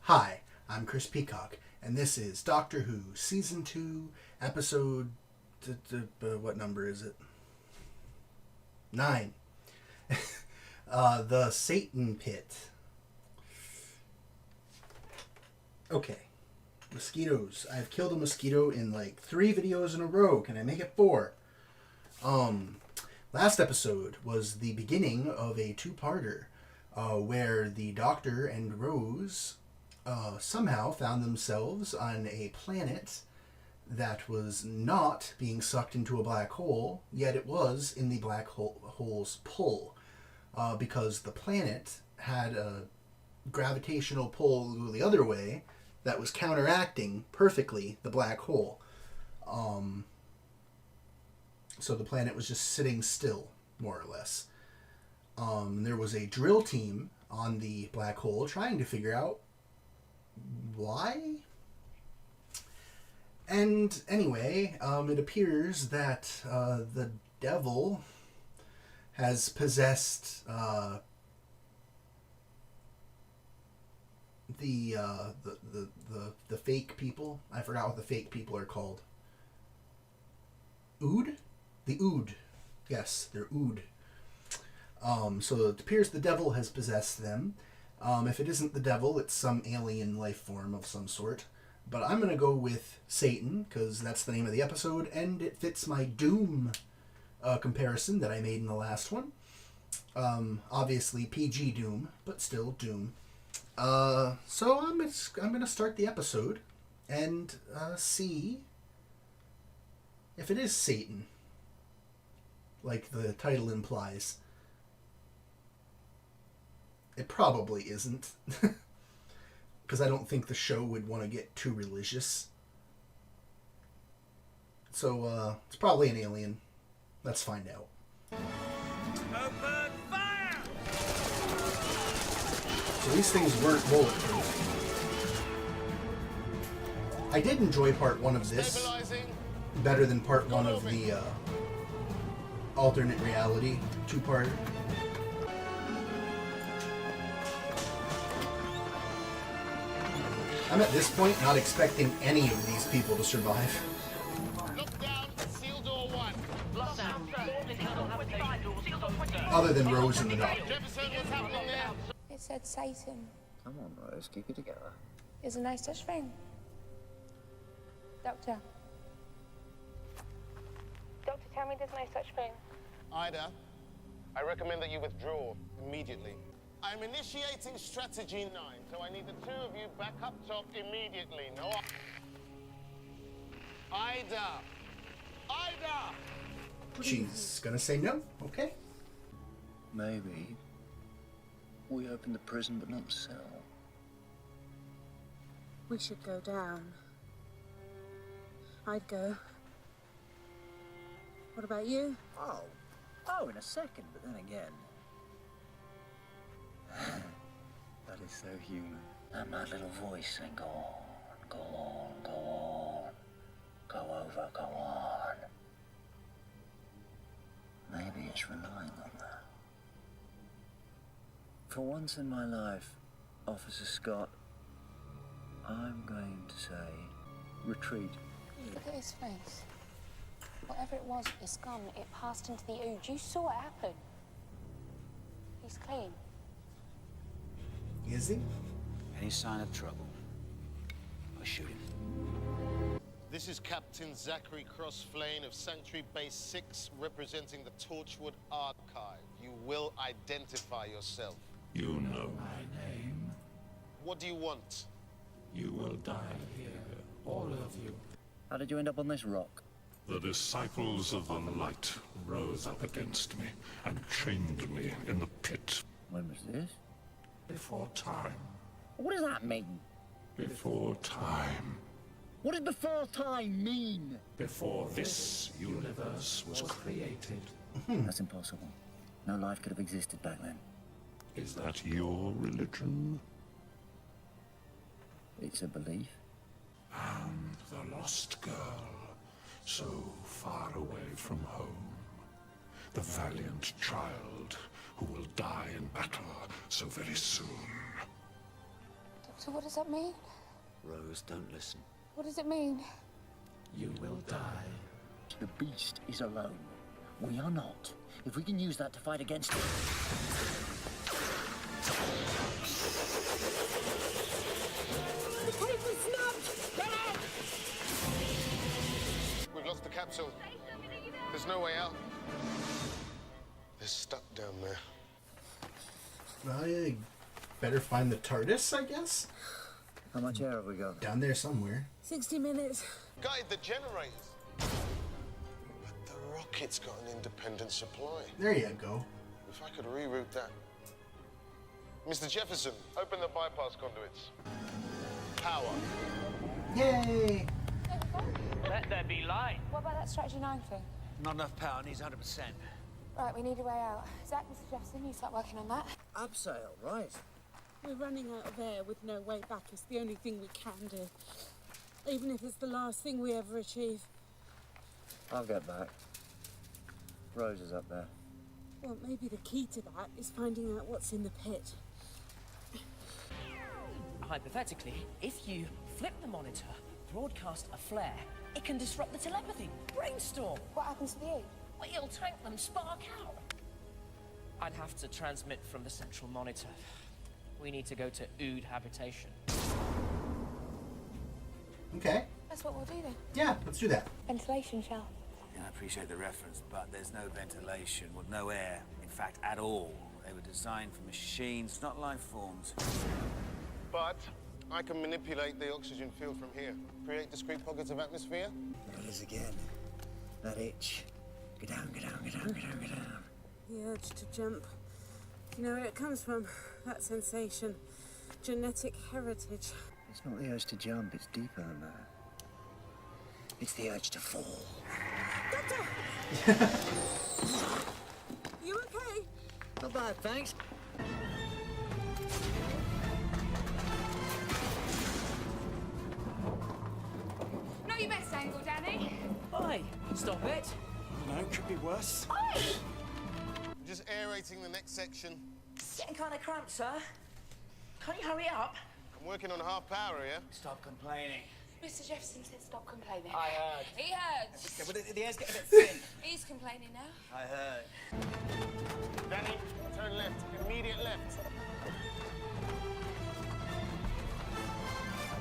Hi, I'm Chris Peacock, and this is Doctor Who, Season 2, Episode... what number is it? 9. The Satan Pit. Okay. Mosquitoes. I've killed a mosquito in like 3 videos in a row. Can I make it 4? Last episode was the beginning of a 2-parter where the Doctor and Rose somehow found themselves on a planet that was not being sucked into a black hole, yet it was in the black hole's pull, because the planet had a gravitational pull the other way that was counteracting perfectly the black hole. So the planet was just sitting still, more or less. There was a drill team on the black hole trying to figure out why. And anyway, it appears that the devil has possessed the fake people. I forgot what the fake people are called. Ood? The Ood. Yes, they're Ood. So it appears the devil has possessed them. If it isn't the devil, it's some alien life form of some sort. But I'm going to go with Satan, because that's the name of the episode, and it fits my Doom comparison that I made in the last one. Obviously PG Doom, but still Doom. So I'm going to start the episode and see if it is Satan, like the title implies. It probably isn't, because I don't think the show would want to get too religious. So it's probably an alien. Let's find out. Open fire! So these things weren't bulletproof. I did enjoy part 1 of this better than part 1 of the alternate reality 2-parter. I'm at this point not expecting any of these people to survive. Look down, seal door 1. Other than Rose and the Doctor. Jefferson, what's happening there? It said Satan. Come on, Rose, keep it together. There's no such thing. Doctor. Doctor, tell me there's no such thing. Ida, I recommend that you withdraw immediately. I'm initiating strategy 9, so I need the 2 of you back up top immediately. No. Ida! Ida! She's gonna say no. Okay. Maybe we open the prison but not the cell. We should go down. I'd go. What about you? Oh, in a second, but then again. That is so human. And that little voice saying, go on, go on, go on. Go over, go on. Maybe it's relying on that. For once in my life, Officer Scott, I'm going to say, retreat. Look at his face. Whatever it was, it's gone. It passed into the ooze. You saw it happen. He's clean. Is he? Any sign of trouble, I shoot him. This is Captain Zachary Crossflane of Sanctuary Base 6, representing the Torchwood Archive. You will identify yourself. You know my name. What do you want? You will die here, all of you. How did you end up on this rock? The disciples of the light rose up against me and chained me in the pit. When was this? Before time. What does that mean? Before time. What does before time mean? Before this universe was created. That's impossible. No life could have existed back then. Is that your religion? It's a belief. And the lost girl, so far away from home. The valiant child who will die in battle so very soon. So what does that mean? Rose, don't listen. What does it mean? You will die. The beast is alone. We are not. If we can use that to fight against it. The cave was snapped! Get out! We've lost the capsule. There's no way out. They're stuck down there. Well, you better find the TARDIS, I guess? How much air have we got? Down there somewhere. 60 minutes. Guide the generators. But the rocket's got an independent supply. There you go. If I could reroute that. Mr. Jefferson, open the bypass conduits. Power. Yay! Let there be light. What about that strategy 9 thing? Not enough power, needs 100%. Right, we need a way out. Zach, Mr. Jefferson, you start working on that. Abseil, right. We're running out of air with no way back. It's the only thing we can do. Even if it's the last thing we ever achieve. I'll get back. Rose is up there. Well, maybe the key to that is finding out what's in the pit. Hypothetically, if you flip the monitor, broadcast a flare, it can disrupt the telepathy. Brainstorm. What happens to you? Well, it'll tank them, spark out. I'd have to transmit from the central monitor. We need to go to Ood habitation. Okay. That's what we'll do then. Yeah, let's do that. Ventilation shaft. I appreciate the reference, but there's no ventilation, well, no air, in fact, at all. They were designed for machines, not life forms. But I can manipulate the oxygen field from here. Create discrete pockets of atmosphere. There it is again. That itch. Go down, go down, go down, go down, go down. The urge to jump. You know where it comes from? That sensation. Genetic heritage. It's not the urge to jump, it's deeper than that. It's the urge to fall. Doctor! You okay? Not bad, thanks. Not your best angle, Danny. Oi, stop it. No, could be worse. Just aerating the next section. It's getting kind of cramped, sir. Can't you hurry up? I'm working on half power here. Stop complaining. Mr. Jefferson said stop complaining. I heard. He heard. Okay, well, the air's getting a bit thin. He's complaining now. I heard. Danny, turn left. Immediate left.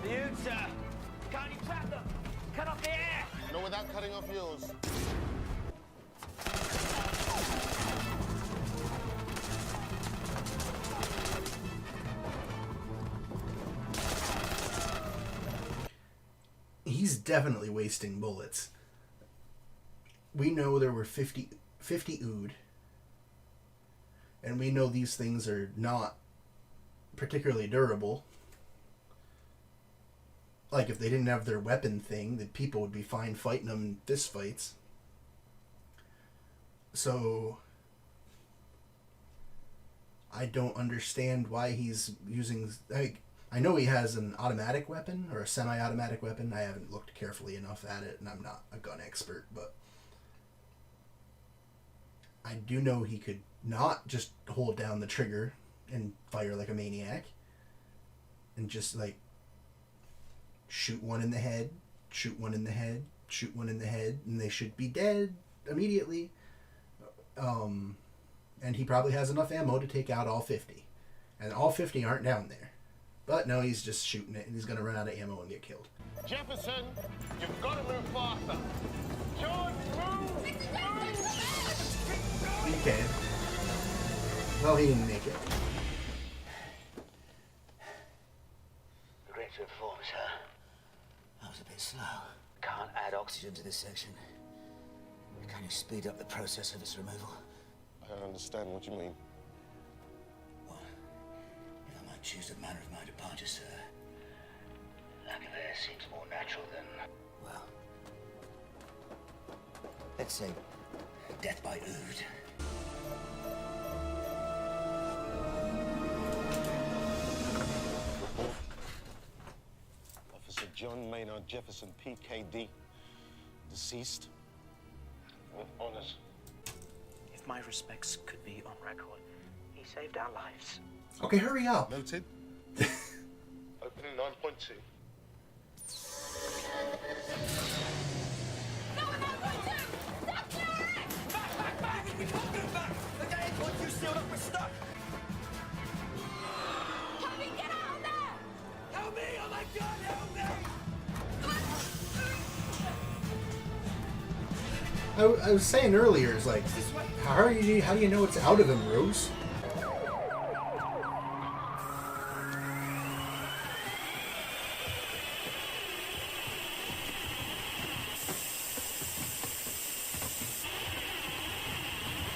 The Ood, sir. Can't you trap them? Cut off the air. Not without cutting off yours. He's definitely wasting bullets. We know there were 50 Ood. And we know these things are not particularly durable. Like, if they didn't have their weapon thing, the people would be fine fighting them in fist fights. So, I don't understand why he's using... I know he has an automatic weapon, or a semi-automatic weapon. I haven't looked carefully enough at it, and I'm not a gun expert, but... I do know he could not just hold down the trigger and fire like a maniac. And just, like, shoot one in the head, shoot one in the head, shoot one in the head, and they should be dead immediately. And he probably has enough ammo to take out all 50. And all 50 aren't down there. But no, he's just shooting it, and he's going to run out of ammo and get killed. Jefferson, you've got to move faster. George, move! He can. Well, he didn't make it. Regret to inform, sir. That was a bit slow. Can't add oxygen to this section. Can you speed up the process of its removal? I don't understand what you mean. Well, if I might choose the manner of my departure, sir. Lack of air seems more natural than... Well, let's say death by Ood. Officer John Maynard Jefferson, PKD, deceased, with honors. If my respects could be on record, he saved our lives. Okay, hurry up. Noted. Open 9.2. We can't go back! The gate once you sealed up, we're stuck! Tommy, get out of there! Help me! Oh my god, help me! I was saying earlier, it's like, how do you know it's out of him, Rose?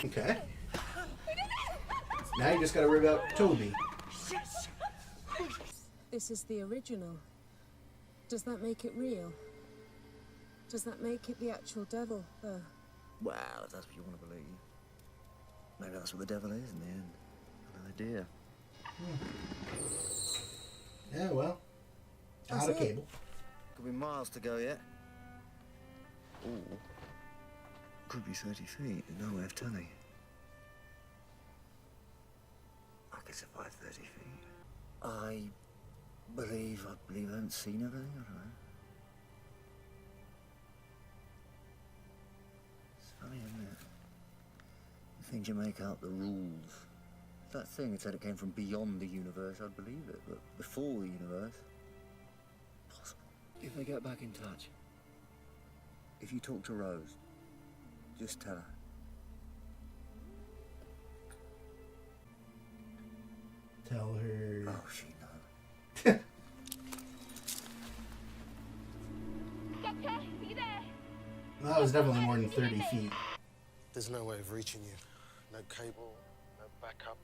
Okay. Now you just gotta rip out Toby. This is the original. Does that make it real? Does that make it the actual devil, though? Well, if that's what you want to believe. Maybe that's what the devil is in the end. An idea. Yeah, well. That's Out of it. cable. Could be miles to go yet. Or could be 30 feet and no way of telling. I could survive 30 feet. I believe I haven't seen everything, I don't know. It's funny, isn't it? The things you make out, the rules. That thing that said it came from beyond the universe, I'd believe it, but before the universe, possible. If they get back in touch, if you talk to Rose, just tell her. Tell her. Oh, she knows. Doctor, are you there? That was definitely more than 30 feet. There's no way of reaching you. No cable, no backup.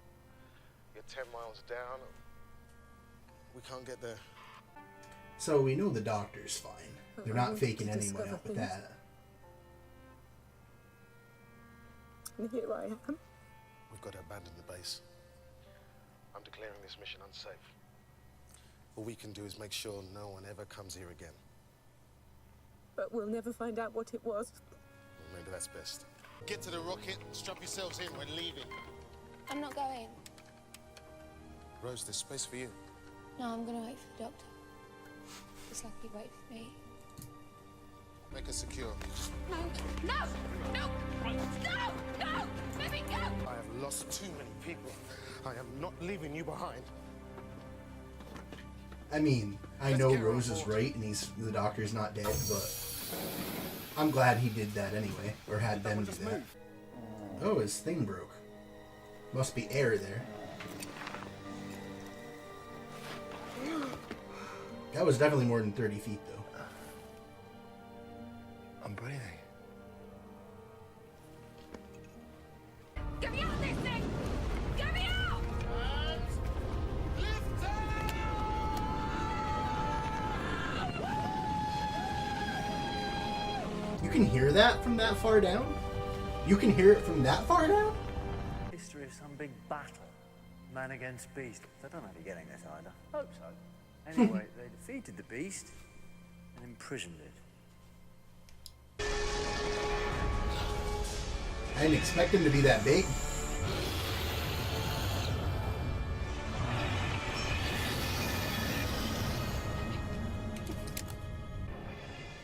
You're 10 miles down. We can't get there. So we know the doctor's fine. They're I not wanted faking to any way discover up with things. that. And here I am. We've got to abandon the base. I'm declaring this mission unsafe. All we can do is make sure no one ever comes here again. But we'll never find out what it was. Well, maybe that's best. Get to the rocket, strap yourselves in, we're leaving. I'm not going. Rose, there's space for you. No, I'm gonna wait for the doctor. Just like he waited for me. Make us secure. No, no, no, no, no! Let me go! I have lost too many people. I am not leaving you behind. I mean, I Let's know get her on Rose is board. right and the doctor's not dead, but I'm glad he did that anyway, or had them do that. Oh, his thing broke. Must be air there. That was definitely more than 30 feet, though. I'm breathing. Get me out of this thing! Get me out! You can hear that from that far down? You can hear it from that far down? History of some big battle. Man against beast. I don't know if you're getting this either. Hope so. Anyway, they defeated the beast and imprisoned it. I didn't expect him to be that big.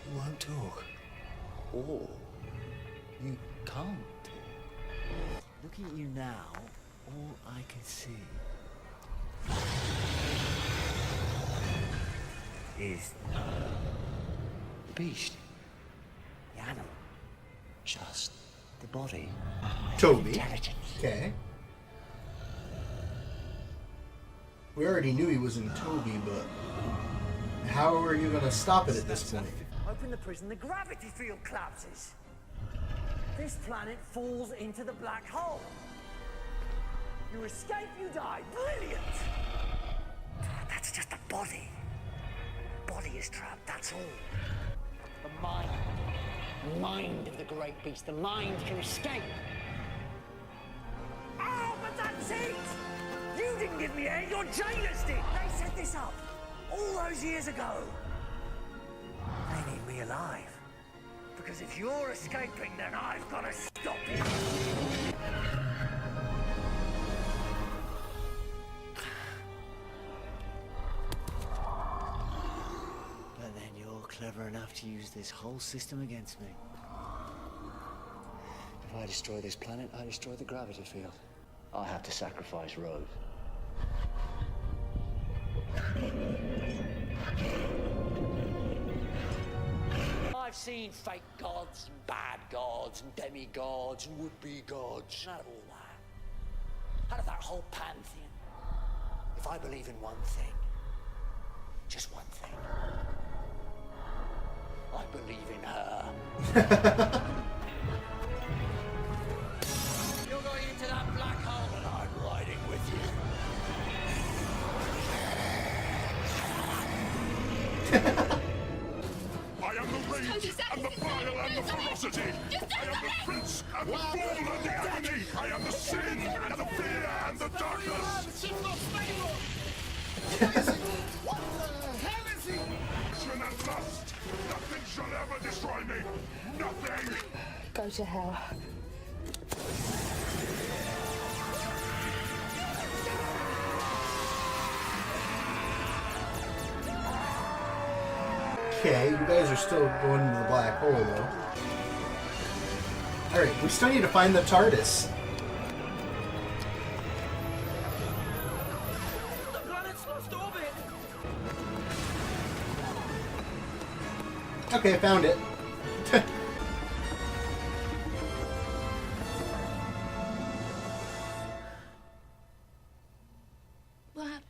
You won't talk. Or you can't talk. Looking at you now, all I can see is The beast. the animal. Just the body. Toby. Intelligence. Okay. We already knew he was in Toby, but how are you gonna stop it at this point? Open the prison, the gravity field collapses. This planet falls into the black hole. You escape, you die. Brilliant! That's just the body. The body is trapped, that's all. The mind. The mind of the great beast. The mind can escape. Oh, but that's it! You didn't give me air, your jailers did! They set this up all those years ago. They need me alive. Because if you're escaping, then I've got to stop you. clever enough to use this whole system against me. If I destroy this planet, I destroy the gravity field. I have to sacrifice Rose. I've seen fake gods and bad gods and demigods and would-be gods. None of all that. Out of that whole pantheon. If I believe in one thing, just one thing, I believe in her. You're going into that black hole and I'm riding with you. I am the rage and the bile and the ferocity. I am the prince and the fall and the agony. I am the sin and the fear and the darkness. What the hell is he? Passion and lust. Nothing shall ever destroy me. Nothing. Go to hell. Okay, you guys are still going into the black hole, though. Alright, we still need to find the TARDIS. The planet's lost orbit. Okay, I found it. What happened?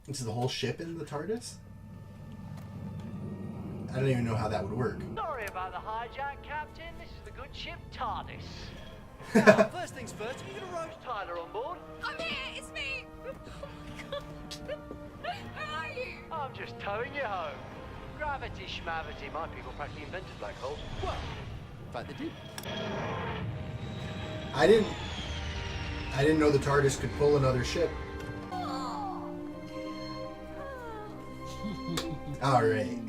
Is the whole ship in the TARDIS? I don't even know how that would work. Sorry about the hijack, Captain. This is the good ship TARDIS. Now, first things first, have you got a Rose Tyler on board? I'm here, it's me! Oh my god! Where are you? I'm just towing you home. Gravity schmavity. My people practically invented black holes. Well, in fact they did. I didn't know the TARDIS could pull another ship. Alright.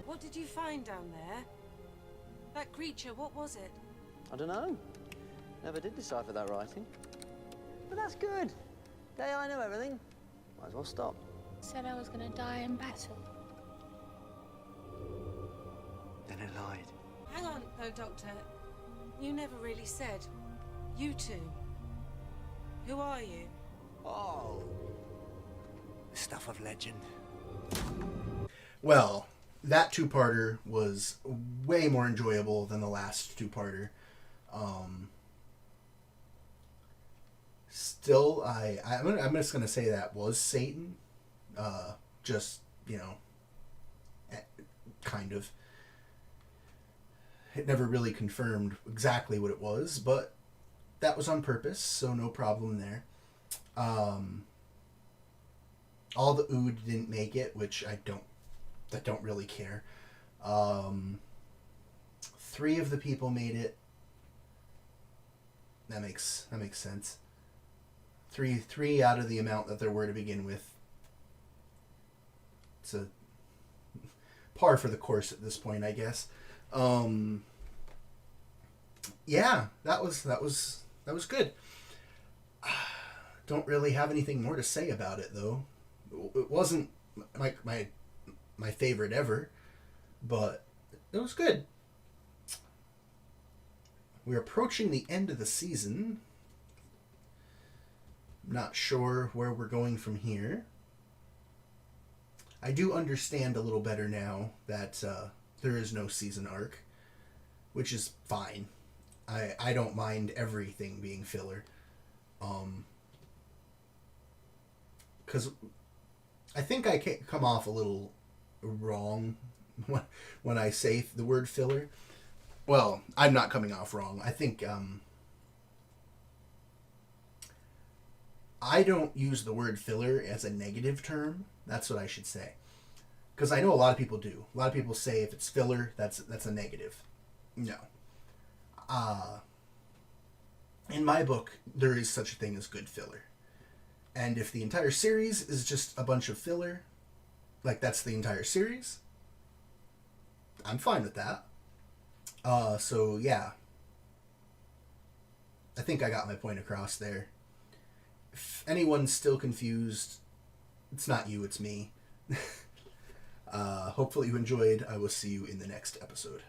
What did you find down there? That creature, what was it? I don't know. Never did decipher that writing. But that's good. Day I know everything. Might as well stop. Said I was gonna die in battle. Then it lied. Hang on, though, Doctor. You never really said. You two. Who are you? Oh. The stuff of legend. Well, that two-parter was way more enjoyable than the last two-parter. Still, I'm just gonna say that was Satan. Just, you know, kind of. It never really confirmed exactly what it was, but that was on purpose, so no problem there. All the Ood didn't make it, which I don't really care. 3 of the people made it. That makes sense. Three out of the amount that there were to begin with. It's a par for the course at this point, I guess. Yeah, that was good. Don't really have anything more to say about it, though. It wasn't my favorite ever, but it was good. We're approaching the end of the season. Not sure where we're going from here. I do understand a little better now that there is no season arc, which is fine. I don't mind everything being filler. Because I think I come off a little wrong when I say the word filler. Well, I'm not coming off wrong. I think I don't use the word filler as a negative term. That's what I should say. Because I know a lot of people do. A lot of people say if it's filler, that's a negative. No. In my book, there is such a thing as good filler. And if the entire series is just a bunch of filler, like that's the entire series, I'm fine with that. So yeah. I think I got my point across there. If anyone's still confused, it's not you, it's me. Hopefully you enjoyed. I will see you in the next episode.